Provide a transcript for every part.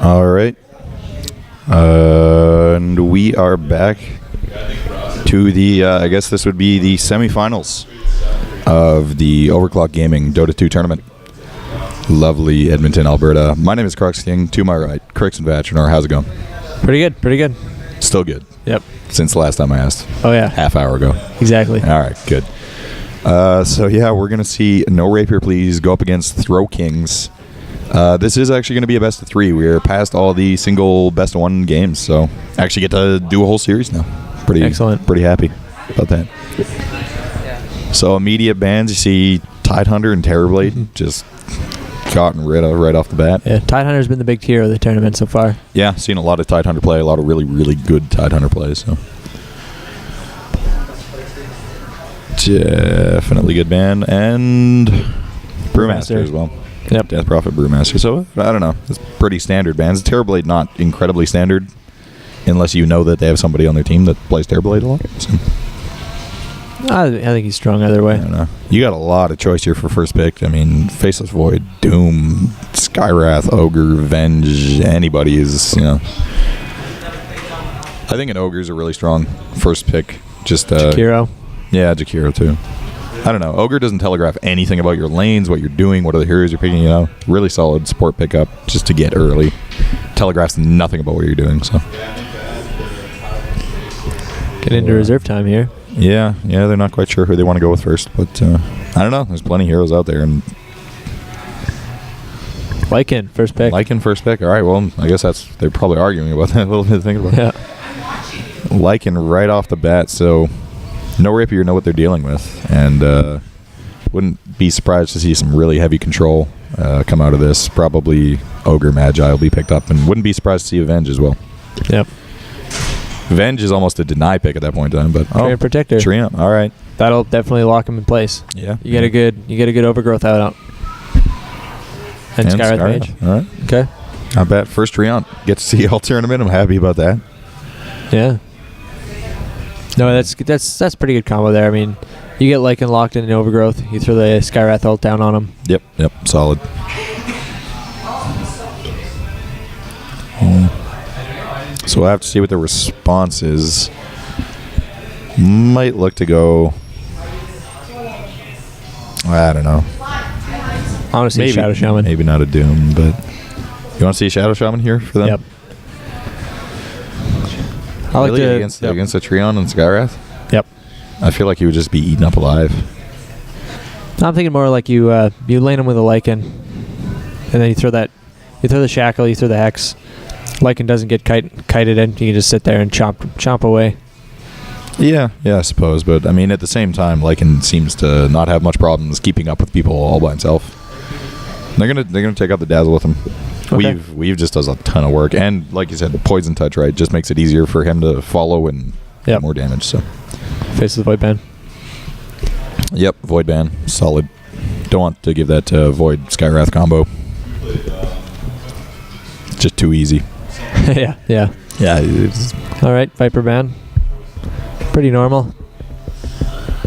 All right. And we are back to the, I guess this would be the semifinals of the OverKlocked Gaming Dota 2 tournament. Lovely Edmonton, Alberta. My name is Crux King. To my right, Crix and Vatchinor. How's it going? Pretty good. Still good. Yep. Since the last time I asked. Oh, yeah. Half hour ago. Exactly. All right, good. So, yeah, we're going to see No Rapier Please go up against Throw Kings. This is actually going to be a best of 3. We're past all the single best of 1 games, so actually get to do a whole series now. Excellent. Pretty happy about that. So immediate bans, you see Tidehunter and Terrorblade just gotten rid of right off the bat. Yeah, Tidehunter's been the big tier of the tournament so far. Yeah, seen a lot of Tidehunter play, a lot of really, really good Tidehunter plays. So definitely good ban. And Brewmaster as well. Yep. Death Prophet, Brewmaster. So, I don't know. It's pretty standard bans. Terrorblade not incredibly standard unless you know that they have somebody on their team that plays Terrorblade a lot. So, I think he's strong either way. I don't know. You got a lot of choice here for first pick. I mean, Faceless Void, Doom, Skywrath, Ogre, Venge, anybody is, you know. I think an Ogre's a really strong first pick. Just Jakiro. Yeah, Jakiro too. I don't know. Ogre doesn't telegraph anything about your lanes, what you're doing, what are the heroes you're picking, you know. Really solid support pickup just to get early. Telegraphs nothing about what you're doing, so. Get into reserve time here. Yeah, they're not quite sure who they want to go with first, but I don't know. There's plenty of heroes out there. And Lycan, first pick. Lycan, first pick. All right, well, I guess they're probably arguing about that a little bit to think about. Yeah. Lycan right off the bat, so No Rapier know what they're dealing with, and wouldn't be surprised to see some really heavy control come out of this. Probably Ogre Magi will be picked up, and wouldn't be surprised to see Avenge as well. Yep. Venge is almost a deny pick at that point in time, but Treant Protector. Treant, all right. That'll definitely lock him in place. Yeah. You get a good overgrowth out. And Skywrath Mage. All right. Okay. Not bad. First Treant. Get to see all tournament. I'm happy about that. Yeah. No, that's pretty good combo there. I mean, you get Lycan locked in an overgrowth. You throw the Skywrath ult down on him. Yep. Solid. So I have to see what the response is. Might look to go. I don't know. I want to see Shadow Shaman. Maybe not a Doom, but you want to see Shadow Shaman here for them? Yep. I like really? Against a Treant and Skywrath? Yep. I feel like he would just be eaten up alive. I'm thinking more like you lane him with a Lycan, and then you throw the Shackle, you throw the Hex. Lycan doesn't get kited in. You can just sit there and chomp away. Yeah, I suppose. But, I mean, at the same time, Lycan seems to not have much problems keeping up with people all by himself. They're gonna take out the Dazzle with him. Okay. Weave just does a ton of work. And, like you said, the Poison Touch, right, just makes it easier for him to follow and get more damage. So, Face of the Void Ban. Yep, Void Ban. Solid. Don't want to give that Void Skywrath combo. Just too easy. Yeah. All right, Viper Ban. Pretty normal.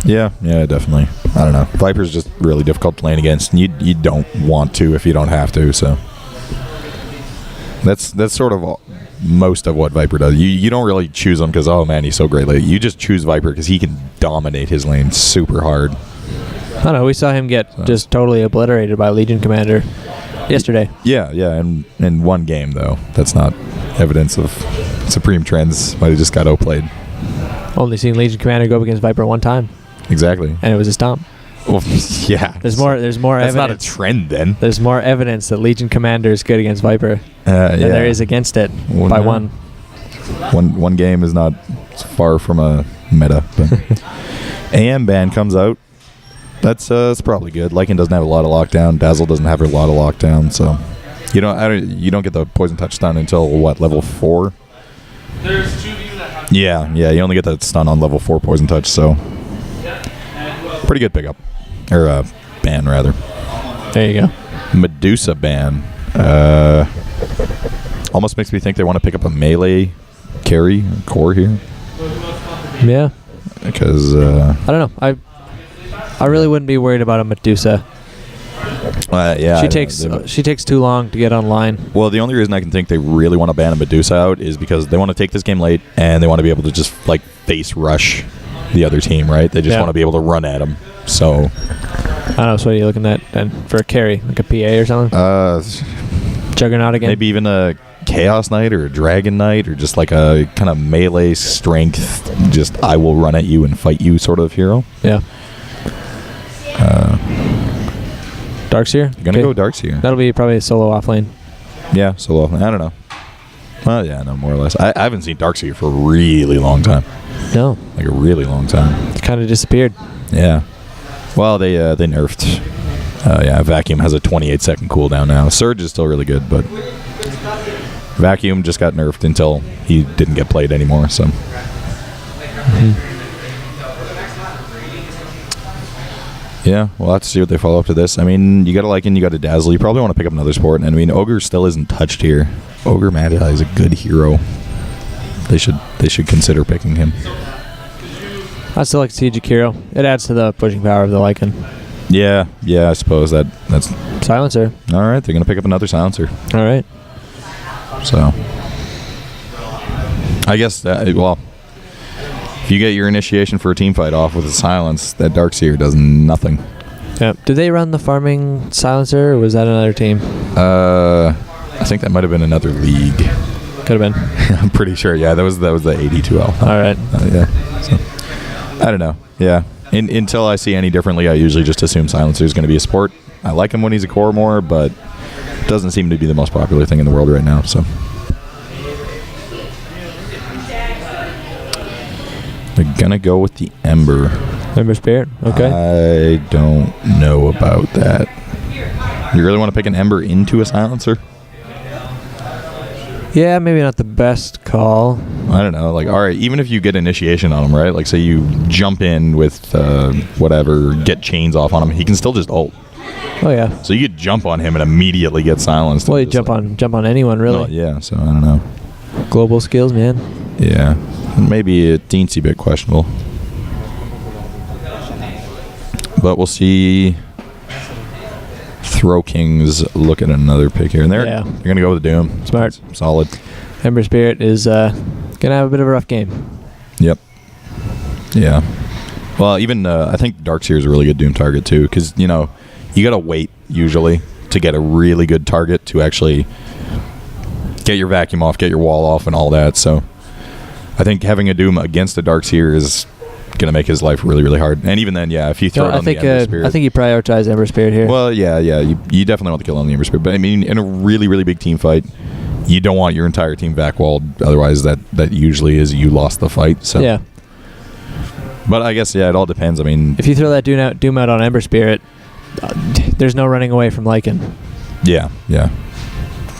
Yeah, definitely. I don't know. Viper's just really difficult to lane against, and you don't want to if you don't have to. So that's sort of most of what Viper does. You don't really choose him because, oh man, he's so great late. You just choose Viper because he can dominate his lane super hard. I don't know. We saw him get just totally obliterated by Legion Commander yesterday. Yeah, and in one game though. That's not evidence of supreme trends. Might have just got outplayed. Only seen Legion Commander go up against Viper one time. Exactly. And it was a stomp. Well, yeah. There's more That's evidence. That's not a trend then. There's more evidence that Legion Commander is good against Viper than there is against it by one. One game is not far from a meta. But AM ban comes out. That's probably good. Lycan doesn't have a lot of lockdown. Dazzle doesn't have a lot of lockdown. So you don't get the Poison Touch stun until what, level 4? There's 2 of you that have. Yeah. You only get that stun on level 4 Poison Touch. So pretty good pickup, or ban rather. There you go. Medusa ban. Almost makes me think they want to pick up a melee carry core here. Yeah. Because I don't know. I really wouldn't be worried about a Medusa. Yeah. She takes too long to get online. Well, the only reason I can think they really want to ban a Medusa out is because they want to take this game late and they want to be able to just like face rush the other team, right? They just want to be able to run at them. So I don't know. So what are you looking at then for a carry, like a PA or something? Juggernaut again. Maybe even a Chaos Knight or a Dragon Knight or just like a kind of melee strength, just I will run at you and fight you sort of hero. Yeah. Darkseer? Gonna go Darkseer. That'll be probably a solo offlane. Yeah, solo. I don't know. Well, yeah, no, more or less. I haven't seen Darkseer for a really long time. No. Like a really long time. It kind of disappeared. Yeah. Well, they nerfed. Yeah, Vacuum has a 28-second cooldown now. Surge is still really good, but Vacuum just got nerfed until he didn't get played anymore, so. Mm-hmm. Yeah, we'll have to see what they follow up to this. I mean, you got a Lycan, you got a Dazzle. You probably want to pick up another sport. And I mean, Ogre still isn't touched here. Ogre Magi is a good hero. They should consider picking him. I still like Siege hero. It adds to the pushing power of the Lycan. Yeah, I suppose that's... Silencer. All right, they're going to pick up another Silencer. All right. So, I guess, well... If you get your initiation for a team fight off with a silence, that Darkseer does nothing. Yeah. Did they run the farming silencer, or was that another team? I think that might have been another league. Could have been. I'm pretty sure. Yeah, that was the 82L. All right. Yeah. So, I don't know. Yeah. Until I see any differently, I usually just assume silencer is going to be a sport. I like him when he's a core more, but it doesn't seem to be the most popular thing in the world right now. So. They're gonna go with the Ember. Ember Spirit? Okay. I don't know about that. You really want to pick an Ember into a Silencer? Yeah, maybe not the best call. I don't know. Like, all right, even if you get initiation on him, right? Like, say you jump in with whatever, get chains off on him, he can still just ult. Oh yeah. So you could jump on him and immediately get silenced. Well, you jump on anyone really. Well, yeah. So I don't know. Global skills, man. Yeah. Maybe a teensy bit questionable. But we'll see. Throw Kings look at another pick here. And they're going to go with the Doom. Smart. That's solid. Ember Spirit is going to have a bit of a rough game. Yep. Yeah. Well, even I think Darkseer is a really good Doom target too, because, you know, you got to wait usually to get a really good target to actually get your vacuum off, get your wall off, and all that. So I think having a Doom against a Darkseer is going to make his life really, really hard. And even then, yeah, if you throw it on the Ember Spirit. I think you prioritize Ember Spirit here. Well, yeah, you definitely want to kill on the Ember Spirit. But I mean, in a really, really big team fight, you don't want your entire team vac walled. Otherwise, that usually is you lost the fight. So. Yeah. But I guess, yeah, it all depends. I mean, if you throw that Doom out on Ember Spirit, there's no running away from Lycan. Yeah.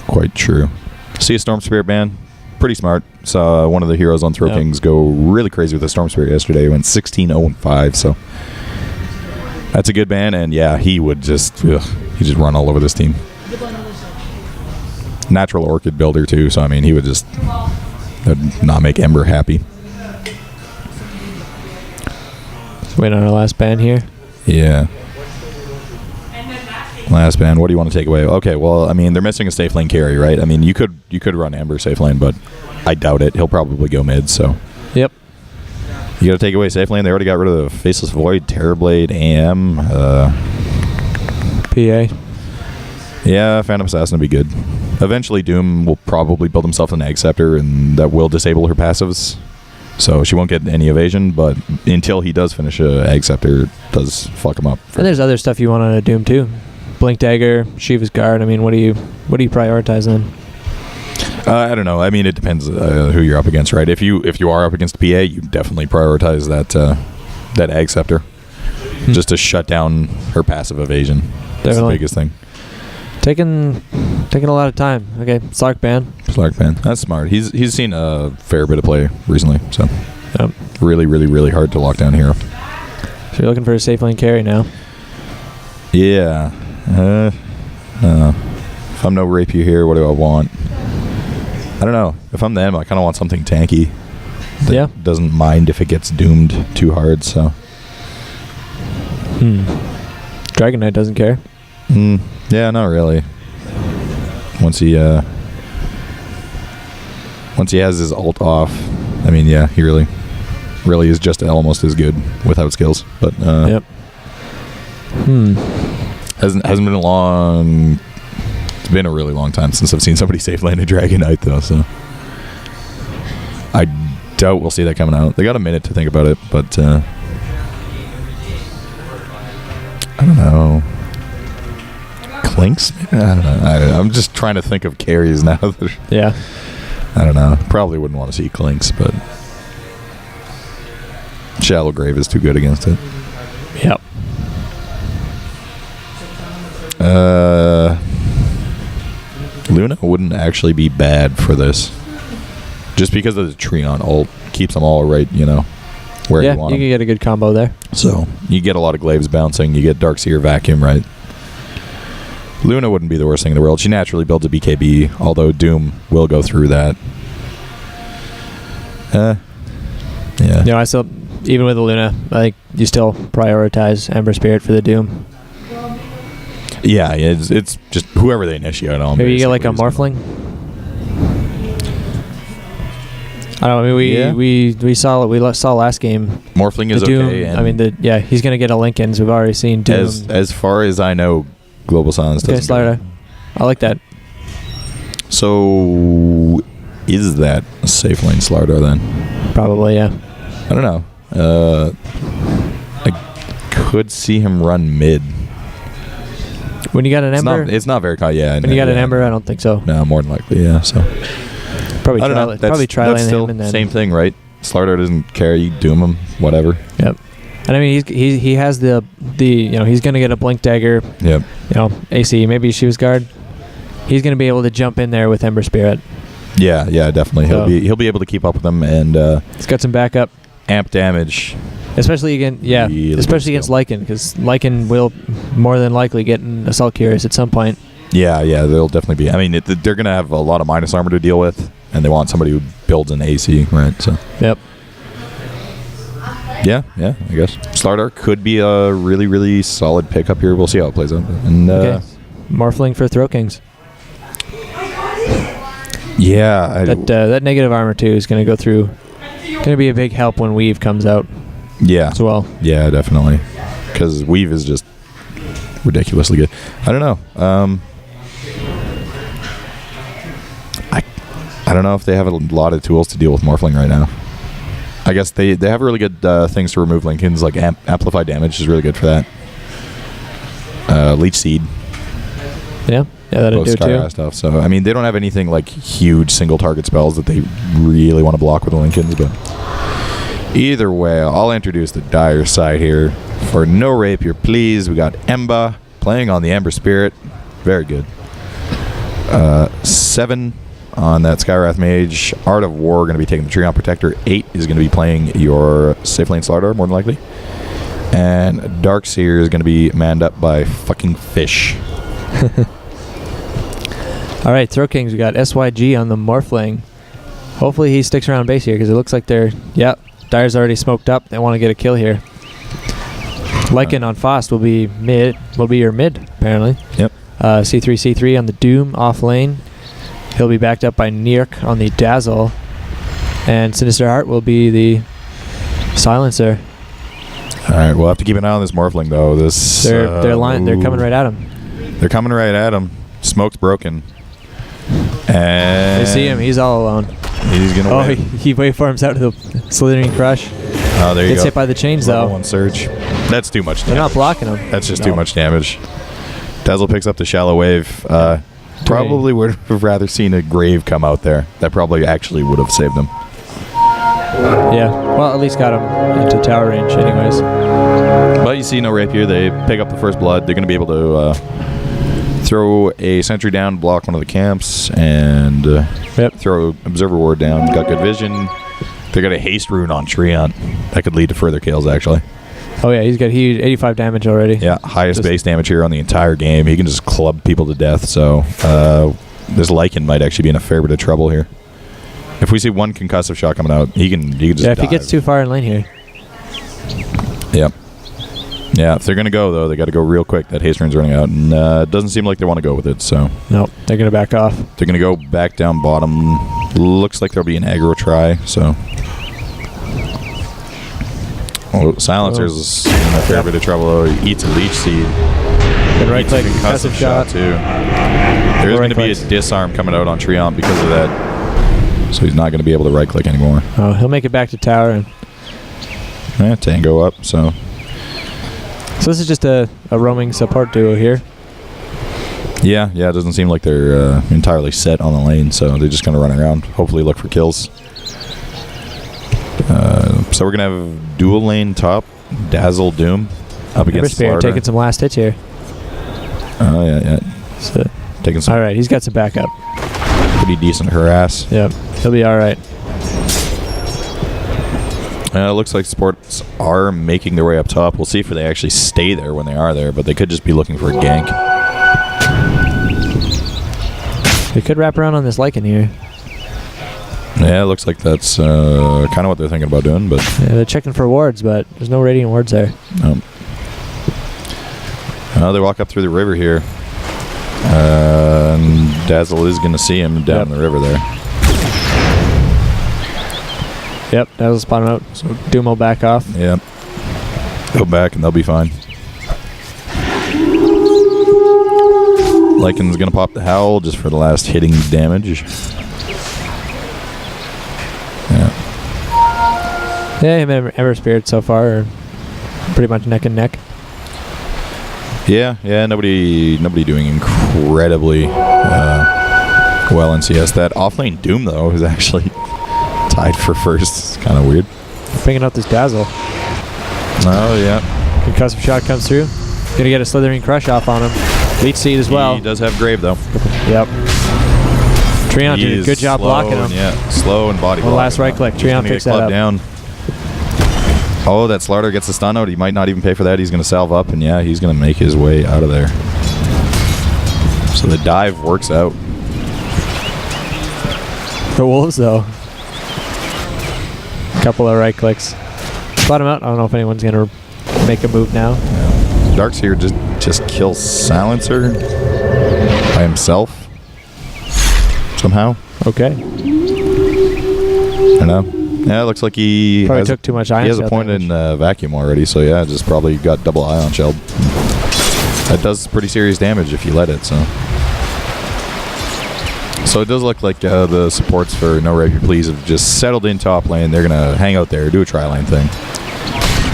Quite true. See a Storm Spirit ban? Pretty smart. Saw one of the heroes on Throw Kings go really crazy with the Storm Spirit yesterday. He went 16-0-5, so that's a good ban. And yeah, he would just run all over this team. Natural Orchid builder too, so I mean, he would just not make Ember happy. Wait on our last ban here. Yeah. Last ban. What do you want to take away? Okay, well, I mean, they're missing a safe lane carry, right? I mean, you could run Ember safe lane, but I doubt it. He'll probably go mid, so. Yep. You got to take away safe lane. They already got rid of the Faceless Void, Terrorblade, AM. PA. Yeah, Phantom Assassin would be good. Eventually, Doom will probably build himself an Egg Scepter, and that will disable her passives. So she won't get any evasion, but until he does finish a Egg Scepter, it does fuck him up. And there's other stuff you want on a Doom too. Blink Dagger, Shiva's Guard. I mean, what do you prioritize then? I don't know. I mean, it depends who you're up against, right? If you are up against PA, you definitely prioritize that Egg Scepter, just to shut down her passive evasion. That's the biggest thing. Taking a lot of time. Okay, Slark ban. That's smart. He's seen a fair bit of play recently, so yep. Really, really, really hard to lock down hero. So you're looking for a safe lane carry now? Yeah. If I'm no Rapier here, what do I want? I don't know. If I'm them, I kind of want something tanky. That doesn't mind if it gets doomed too hard. So. Dragon Knight doesn't care. Yeah, not really. Once he has his ult off, I mean, yeah, he really is just almost as good without skills. But Yep. hasn't been a long. It's been a really long time since I've seen somebody safe land a Dragon Knight, though. So I doubt we'll see that coming out. They got a minute to think about it, but I don't know. Clinks? I don't know. I'm just trying to think of carries now. Yeah. I don't know. Probably wouldn't want to see Clinks, but Shallow Grave is too good against it. Yep. Luna wouldn't actually be bad for this. Just because of the Treant ult keeps them all right, where you want you can get a good combo there. So you get a lot of glaives bouncing. You get Darkseer vacuum right. Luna wouldn't be the worst thing in the world. She naturally builds a BKB, although Doom will go through that. Yeah. I still, even with the Luna, I think you still prioritize Ember Spirit for the Doom. Yeah, it's just whoever they initiate on. Maybe you get like a Morphling. I don't know. I mean, we saw last game. Morphling is Doom, okay. I mean, he's gonna get a Linken's. We've already seen Doom. As far as I know, Global Silence doesn't. Okay, Slider. I like that. So, is that a safe lane Slardar then? Probably, yeah. I don't know. I could see him run mid. When you got an Ember? It's not very yeah. When you got an Ember, I don't think so. No, more than likely, yeah. So probably I don't know. Probably try that's still him and then same thing, right? Slardar doesn't care. You doom him, whatever. Yep. And I mean, he has the he's gonna get a Blink Dagger. Yep. AC, maybe Shoes Guard. He's gonna be able to jump in there with Ember Spirit. Yeah, definitely. He'll be able to keep up with them and he's got some backup. Amp damage. Especially against Lycan, because Lycan will more than likely get an Assault Curious at some point. Yeah, they'll definitely be. I mean, they're gonna have a lot of minus armor to deal with, and they want somebody who builds an AC, right? So. Yep. Yeah, I guess Slardar could be a really, really solid pickup here. We'll see how it plays out. And okay. Morphling for Throat Kings. Yeah, that negative armor too is going to go through. Going to be a big help when Weave comes out. Yeah, as well. Yeah, definitely, because Weave is just ridiculously good. I don't know. I don't know if they have a lot of tools to deal with Morphling right now. I guess they have really good things to remove Linken's, like Amplify Damage is really good for that. Leech Seed. Yeah, that'll do too. Stuff. So I mean, they don't have anything like huge single target spells that they really want to block with the Linken's, but either way, I'll introduce the dire side here. For no rapier, please. We got Emba playing on the Ember Spirit. Very good. 7 on that Skywrath Mage. Art of War going to be taking the Treant Protector. 8 is going to be playing your safe lane Slardar, more than likely. And Darkseer is going to be manned up by fucking Fish. All right, Throat Kings, we got SYG on the Morphling. Hopefully he sticks around base here because it looks like Dire's already smoked up. They want to get a kill here. Lycan on Fost will be your mid, apparently. Yep. C3 on the Doom off lane. He'll be backed up by Nirk on the Dazzle. And Sinister Heart will be the Silencer. Alright, we'll have to keep an eye on this Morphling, though. They're coming right at him. They're coming right at him. Smoke's broken. And they see him. He's all alone. He's going to win. He waveforms out to the Slithering Crush. Oh, there you go. Gets hit by the chains, Level though. 1 Surge. That's too much damage. They're not blocking him. That's just too much damage. Dazzle picks up the Shallow Wave. Probably would have rather seen a Grave come out there. That probably actually would have saved them. Yeah. Well, at least got him into tower range anyways. But you see no Rapier. They pick up the first blood. They're going to be able to throw a sentry down, block one of the camps, and throw Observer Ward down. Got good vision. They got a haste rune on Treant. That could lead to further kills, actually. Oh, yeah. He's got huge 85 damage already. Yeah, highest base damage here on the entire game. He can just club people to death. So this Lycan might actually be in a fair bit of trouble here. If we see one concussive shot coming out, he can just if dive. he gets too far in lane here. Yep. Yeah, if they're going to go, though, they got to go real quick. That haste run's running out, and it doesn't seem like they want to go with it, so... Nope, they're going to back off. They're going to go back down bottom. Looks like there'll be an aggro try, so... Oh, Silencer's in a fair bit of trouble, though. He eats a leech seed. Good right click, concussive shot, too. There is going to be a disarm coming out on Triumph because of that, so he's not going to be able to right-click anymore. Oh, he'll make it back to tower. And Tango up, so... So this is just a roaming support duo here. Yeah, it doesn't seem like they're entirely set on the lane, so they're just going to run around, hopefully look for kills. So we're going to have dual lane top, Dazzle Doom, up against Spear Slaughter. taking some last hits here. Oh, yeah. So, Taking some all right, he's got some backup. pretty decent harass. Yep, he'll be all right. It looks like sports are making their way up top. We'll see if they actually stay there when they are there, but they could just be looking for a gank. They could wrap around on this Lycan here. Yeah, it looks like that's kind of what they're thinking about doing, but... Yeah, they're checking for wards, but there's no radiant wards there. They walk up through the river here. And Dazzle is going to see him down in the river there. Yep, that'll spot him out. So Doom will back off. Yep. Go back and they'll be fine. Lycan's going to pop the Howl just for the last hitting damage. Yeah, him and Ever Spirit so far are pretty much neck and neck. Yeah, nobody doing incredibly well in CS. That offlane Doom, though, is actually tied for first. It's kind of weird. Bringing out this Dazzle. Oh, yeah. Concussive shot comes through. Gonna get a Slithering Crush off on him. Leech Seed as well. He does have Grave, though. Yep. Treon did a good job blocking him. Yeah, slow and body One block. last right click. Treon picks that up. Down. Oh, that Slaughter gets the stun out. He might not even pay for that. He's going to salve up, and yeah, he's going to make his way out of there. So the dive works out. For Wolves, though. Couple of right clicks. Spot him out. I don't know if anyone's going to make a move now. Yeah. Dark's here just kills Silencer by himself. Somehow. Okay. I don't know. Yeah, it looks like he probably took too much ion. He has a point in vacuum already, so yeah, just probably got double ion shelled. That does pretty serious damage if you let it. So it does look like the supports for No Rapier Please have just settled in top lane. They're gonna hang out there, do a tri-lane thing,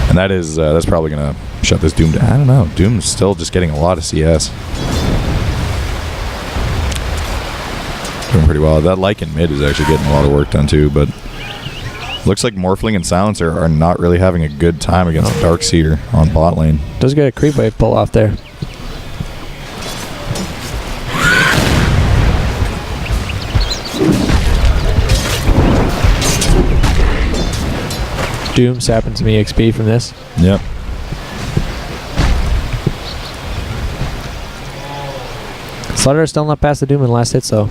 and that's probably gonna shut this Doom down. I don't know. Doom's still just getting a lot of CS. Doing pretty well. That Lycan mid is actually getting a lot of work done too, but looks like Morphling and Silencer are not really having a good time against Darkseer on bot lane. Does get a creep wave pull off there. Doom sapping some EXP from this. Yep. Slaughter still not past the Doom in the last hit, so.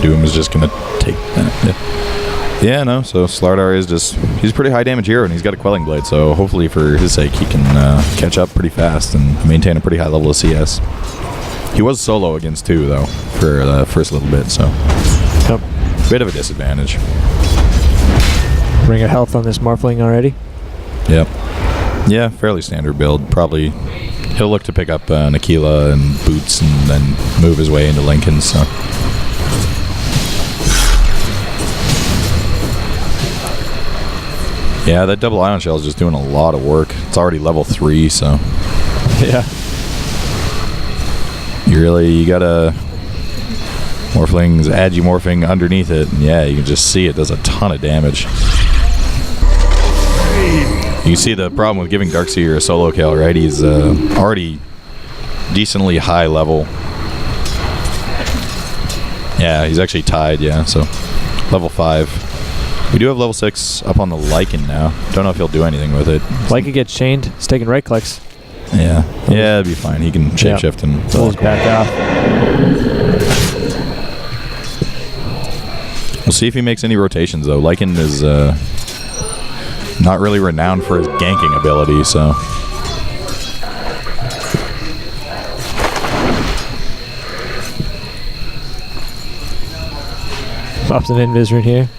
Doom is just going to take that. Yeah, no, so Slardar is he's a pretty high damage hero, and he's got a Quelling Blade, so hopefully for his sake he can catch up pretty fast and maintain a pretty high level of CS. He was solo against 2, though, for the first little bit, so bit of a disadvantage. Ring of health on this Morphling already. Yep. Yeah, fairly standard build. Probably he'll look to pick up an Aquila and boots and then move his way into Lincoln, so... Yeah, that double ion shell is just doing a lot of work. It's already level 3, so... Yeah. You gotta... Morphling's Agimorphing underneath it, and yeah, you can just see it does a ton of damage. You see the problem with giving Darkseer a solo kill, right? He's already decently high level. Yeah, he's actually tied, yeah, so level 5. We do have level 6 up on the Lycan now. Don't know if he'll do anything with it. Lycan gets chained. He's taking right clicks. Yeah. Yeah, it'd be fine. He can shapeshift and... Pulls back off. We'll see if he makes any rotations, though. Lycan is not really renowned for his ganking ability, so. Pops an invis right here.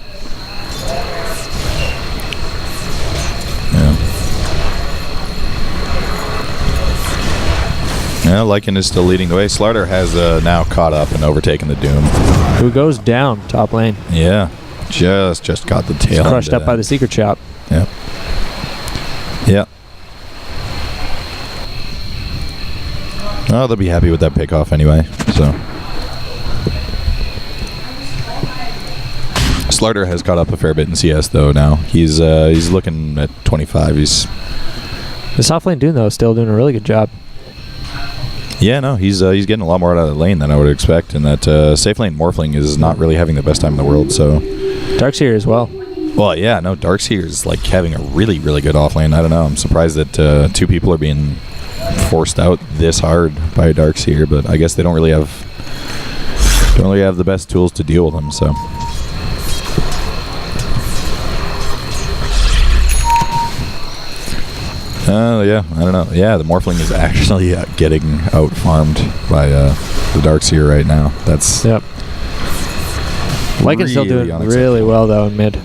Yeah, Lycan is still leading the way. Slarter has now caught up and overtaken the Doom. Who goes down top lane. Yeah, just got the tail. Crushed up by the secret shop. Yep. Yeah. Oh, they'll be happy with that pickoff anyway. So. Slarter has caught up a fair bit in CS though now. He's looking at 25. The soft lane Doom though is still doing a really good job. Yeah, no, he's getting a lot more out of the lane than I would expect, and that safe lane Morphling is not really having the best time in the world. So, Darkseer as well. Well, yeah, no, Darkseer is like having a really, really good off lane. I don't know. I'm surprised that 2 people are being forced out this hard by Darkseer, but I guess they don't really have the best tools to deal with them. So. Yeah, I don't know. Yeah, the Morphling is actually getting out-farmed by the Darkseer right now. That's Lycan's still doing really well, though, in mid.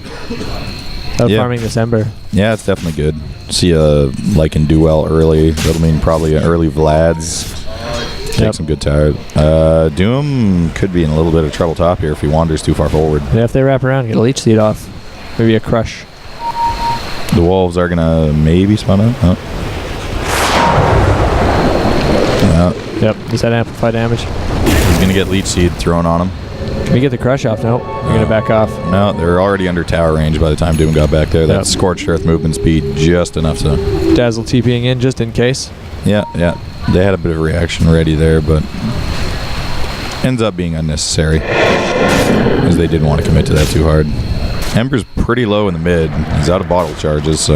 Out-farming this Ember. Yeah, it's definitely good. See Lycan do well early. That'll mean probably an early Vlad's. Take some good tower. Doom could be in a little bit of trouble top here if he wanders too far forward. Yeah, if they wrap around, get a leech seed off. Maybe a crush. The Wolves are going to maybe spawn out. Oh. Yep, does that amplify damage? He's going to get leech seed thrown on him. Can we get the crush off? Nope. You're going to back off. No, they're already under tower range by the time Doom got back there. That Scorched Earth movement speed just enough to... Dazzle TPing in just in case. Yeah. They had a bit of a reaction ready there, but ends up being unnecessary as they didn't want to commit to that too hard. Ember's pretty low in the mid. He's out of bottle charges, so...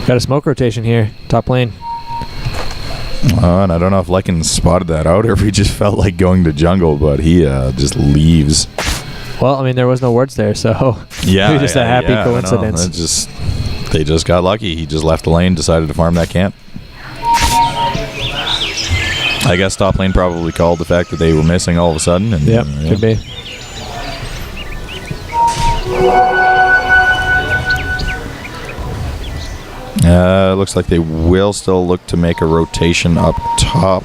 Got a smoke rotation here, top lane. And I don't know if Lycan spotted that out or if he just felt like going to jungle, but he just leaves. Well, I mean, there was no words there, so yeah, maybe just a happy coincidence. They just got lucky. He just left the lane, decided to farm that camp. I guess top lane probably called the fact that they were missing all of a sudden. And, could be. Looks like they will still look to make a rotation up top.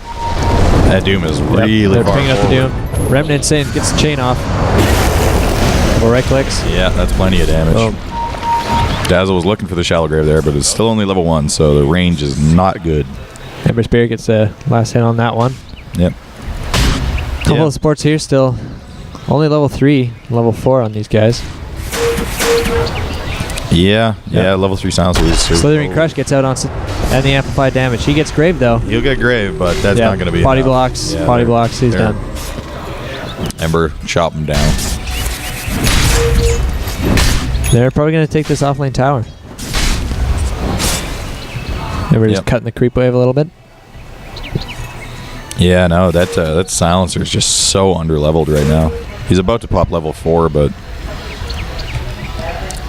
That Doom is really far picking up the Doom. Remnant's in, gets the chain off. Or right clicks. Yeah, that's plenty of damage. Boom. Dazzle was looking for the shallow grave there, but it's still only level 1, so the range is not good. Ember Spirit gets the last hit on that one. Yep. Couple of sports here still. Only level 3, level 4 on these guys. Yeah, level 3 silencers. Slithering Crush gets out on and the amplified damage. He gets Grave though. He'll get Grave, but that's not going to be body enough. blocks. Yeah, body blocks. He's done. Ember, chop him down. They're probably going to take this offlane tower. Ember just cutting the creep wave a little bit. Yeah, no, that silencer is just so underleveled right now. He's about to pop level 4, but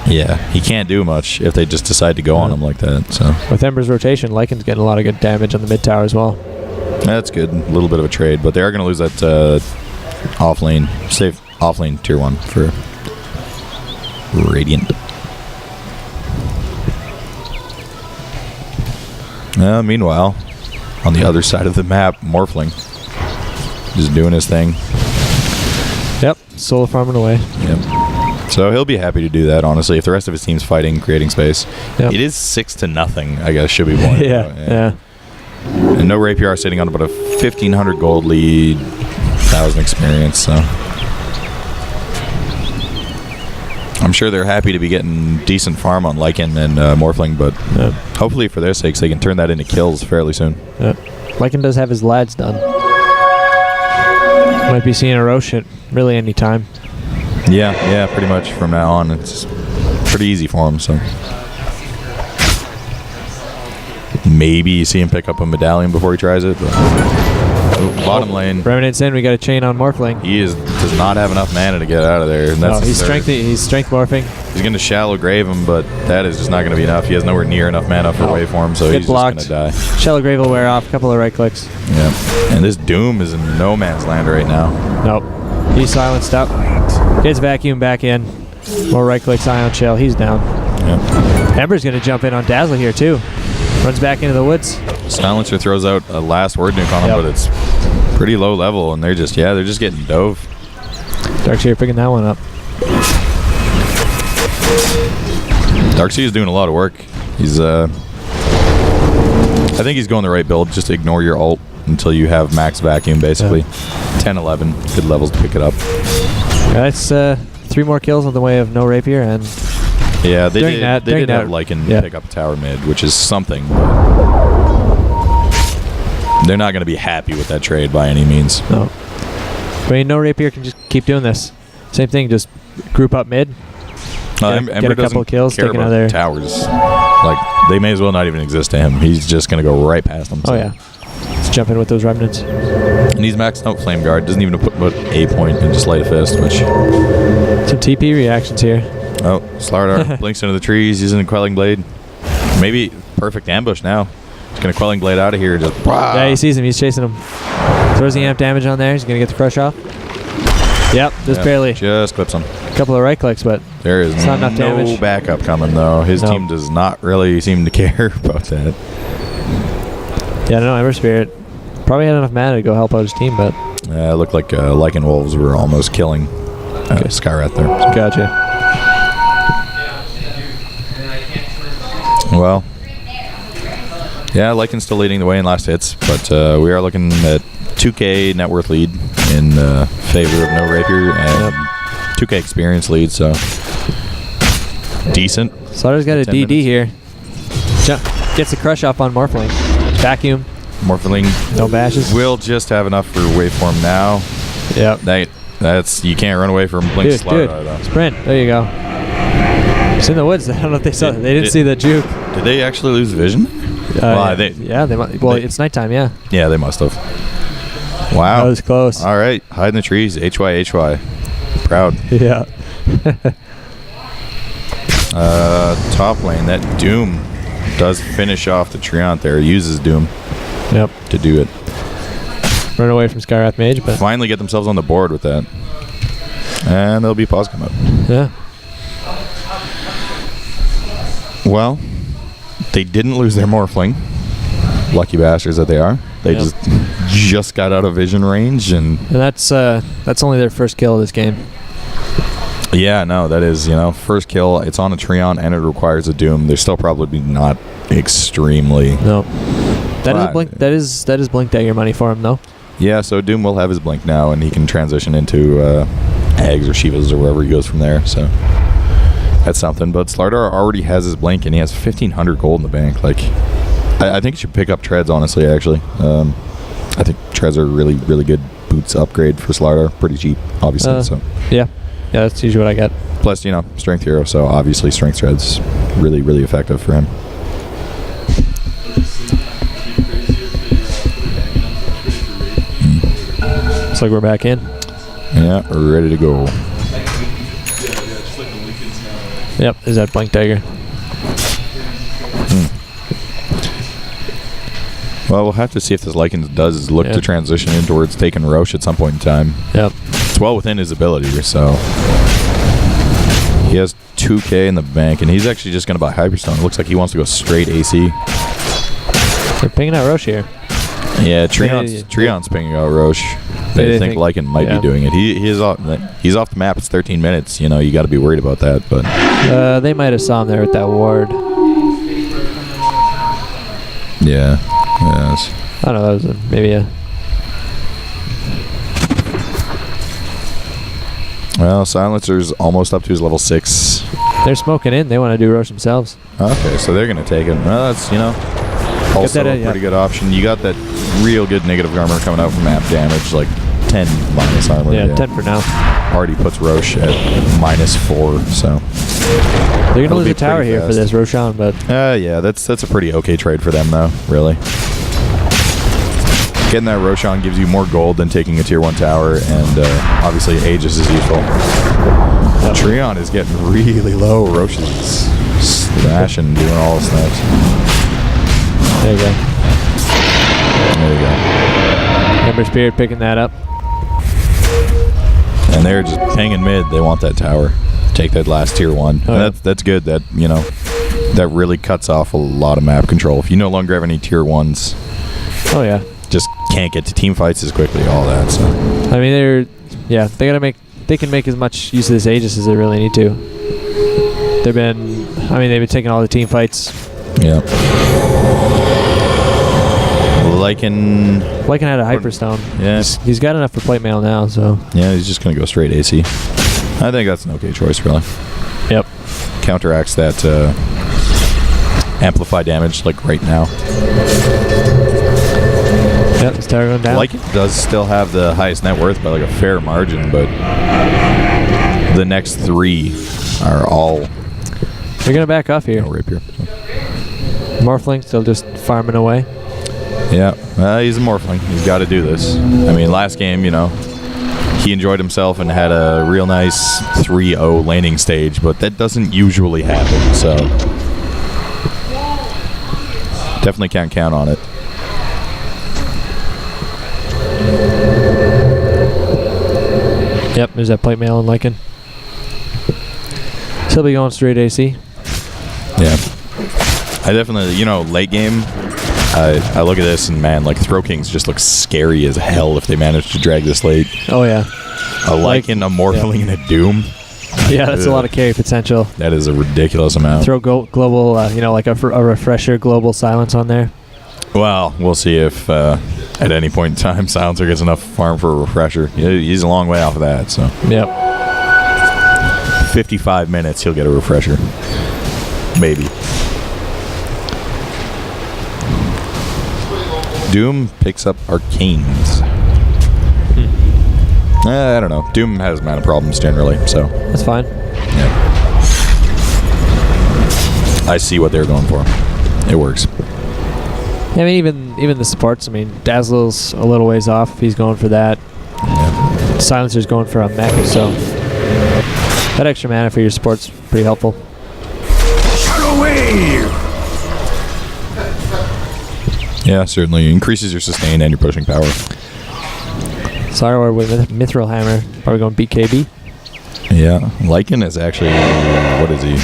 yeah, he can't do much if they just decide to go on him like that. So with Ember's rotation, Lycan's getting a lot of good damage on the mid tower as well. That's good. A little bit of a trade, but they are going to lose that off lane, save off lane tier 1 for Radiant. Meanwhile, on the other side of the map, Morphling just doing his thing. Yep, solo farming away. Yep. So he'll be happy to do that, honestly. If the rest of his team's fighting, creating space. Yep. It is 6-0, I guess, should be pointed out. Yeah. And no Rapier sitting on about a 1,500 gold lead, 1,000 experience, so... I'm sure they're happy to be getting decent farm on Lycan and Morphling, but hopefully for their sakes they can turn that into kills fairly soon. Lycan does have his lads done. Might be seeing a Roche at really any time. Yeah, pretty much from now on. It's pretty easy for him, so. Maybe you see him pick up a medallion before he tries it, but... bottom lane. Remnant's in. We got a chain on Morphling. He does not have enough mana to get out of there. And that's No, he's strength morphing. He's going to shallow grave him, but that is just not going to be enough. He has nowhere near enough mana for waveform, so Get he's blocked. just going to die. Shallow grave will wear off. A couple of right clicks. Yeah. And this Doom is in no man's land right now. Nope. He's silenced up. Gets vacuum back in. More right clicks, Ion Shell. He's down. Yeah. Ember's going to jump in on Dazzle here, too. Runs back into the woods. Silencer throws out a last word nuke on him, but it's pretty low level, and they're just getting dove. Darkseer picking that one up. Darkseer is doing a lot of work. He's I think he's going the right build. Just ignore your ult until you have max vacuum, basically. 10, 11, good levels to pick it up. That's 3 more kills on the way of no rapier, and yeah, they during that, did have Lycan pick up a tower mid, which is something. But they're not going to be happy with that trade by any means. No. I mean, no rapier can just keep doing this. Same thing, just group up mid. Ember a couple kills, care take about another towers. Like, they may as well not even exist to him. He's just going to go right past them. So. Oh, yeah. Let's jump in with those remnants. And he's maxed out Flame Guard. Doesn't even put a point and just light a fist, which... Some TP reactions here. Oh, Slardar blinks into the trees using the Quelling Blade. Maybe perfect ambush now. He's going to Quelling Blade out of here. Just Yeah, he sees him. He's chasing him. Throws the amp damage on there. He's going to get the crush off. Yep, just barely. Just clips him. A couple of right clicks, but there is not enough no damage. Backup coming, though. His team does not really seem to care about that. Yeah, no, Ember Spirit probably had enough mana to go help out his team, but... It looked like Lycan Wolves were almost killing Skyrat there. Gotcha. Well, yeah, Lycan's still leading the way in last hits, but we are looking at 2K net worth lead in favor of no rapier and 2K experience lead, so decent. Slaughter's got a DD here. Gets the crush off on Morphling. Vacuum. Morphling no bashes. Will just have enough for waveform now. Yep. That's you can't run away from Blink Slaughter though. Sprint. There you go. It's in the woods. I don't know if they saw. They didn't see the juke. Did they actually lose vision? Yeah, they might. Well, it's nighttime. Yeah. Yeah, they must have. Wow. That was close. All right, hide in the trees. HY. Proud. Yeah. Top lane. That Doom does finish off the Treant there. Uses Doom. Yep. To do it. Run away from Skywrath Mage, but finally get themselves on the board with that, and they'll be pause come up. Yeah. Well, they didn't lose their Morphling. Lucky bastards that they are. They just got out of vision range, and that's only their first kill of this game. Yeah, no, that is first kill. It's on a Treant and it requires a Doom. They're still probably not extremely. No. That is a blink. That is blink dagger money for him though. Yeah, so Doom will have his blink now, and he can transition into Ags or Shivas or wherever he goes from there. So that's something. But Slardar already has his blink, and he has 1,500 gold in the bank. Like, I think he should pick up treads. Honestly, actually, I think treads are really, really good boots upgrade for Slardar. Pretty cheap, obviously. So yeah, that's usually what I get. Plus, strength hero. So obviously, strength treads really, really effective for him. Looks like we're back in. Yeah, we're ready to go. Yep, is that blink dagger? Well, we'll have to see if this Lycan does look to transition in towards taking Roche at some point in time. Yep. It's well within his ability, so he has 2K in the bank, and he's actually just going to buy Hyperstone. It looks like he wants to go straight AC. They're pinging out Roche here. Yeah, Treant's pinging out Roche. They think Lycan might be doing it. He's off the map. It's 13 minutes. You got to be worried about that. But they might have saw him there with that ward. Yeah. Yes. I don't know. That was maybe a. Well, Silencer's almost up to his level 6. They're smoking in. They want to do Roche themselves. Okay, so they're going to take it. Well, that's also a pretty good option. You got that real good negative armor coming out from map damage, like 10 minus armor. Yeah, 10 for now. Already puts Roche at -4, so they're gonna lose a tower here for this Roshan, but yeah, that's a pretty okay trade for them though, really. Getting that Roshan gives you more gold than taking a tier 1 tower, and obviously Aegis is useful. Treon is getting really low. Rosh is smashing, doing all the snaps. There you go. There you go. Ember Spirit picking that up. And they're just hanging mid. They want that tower. Take that last tier 1. Oh, And that's good. That, you know, that really cuts off a lot of map control. If you no longer have any tier 1s, Oh yeah. just can't get to team fights as quickly, all that. So I mean, they can make as much use of this Aegis as they really need to. They've been taking all the team fights. yeah. Lycan Lycan had a Hyperstone. Yeah. He's got enough for plate mail now, so. Yeah, he's just going to go straight AC. I think that's an okay choice, really. Yep. Counteracts that amplify damage, like right now. Yep, his tower going down. Lycan does still have the highest net worth by like a fair margin, but the next 3 are all They're going to back off here. no rapier. Morphling still just farming away. Yeah, he's a Morphling. He's got to do this. I mean, last game, you know, he enjoyed himself and had a real nice 3-0 laning stage, but that doesn't usually happen, so definitely can't count on it. Yep, there's that plate mail and Lycan. Still be going straight AC. Yeah. I definitely, you know, late game, I look at this and, man, like, Throw Kings just look scary as hell if they manage to drag this late. Oh, yeah. A Lycan, a Morphling, and a Doom. Yeah, that's a lot of carry potential. That is a ridiculous amount. Throw global, like a refresher global silence on there. Well, we'll see if at any point in time Silencer gets enough farm for a refresher. He's a long way off of that, so. Yep. 55 minutes, he'll get a refresher. Maybe. Doom picks up Arcanes. I don't know. Doom has mana problems generally, so. That's fine. Yeah. I see what they're going for. It works. I mean, even the supports. I mean, Dazzle's a little ways off. If he's going for that. Yeah. Silencer's going for a mech, so that extra mana for your support's pretty helpful. Shadow Wave! Yeah, certainly. Increases your sustain and your pushing power. Sarwar with Mithril Hammer. Probably going BKB. Yeah. Lycan is actually, what is he?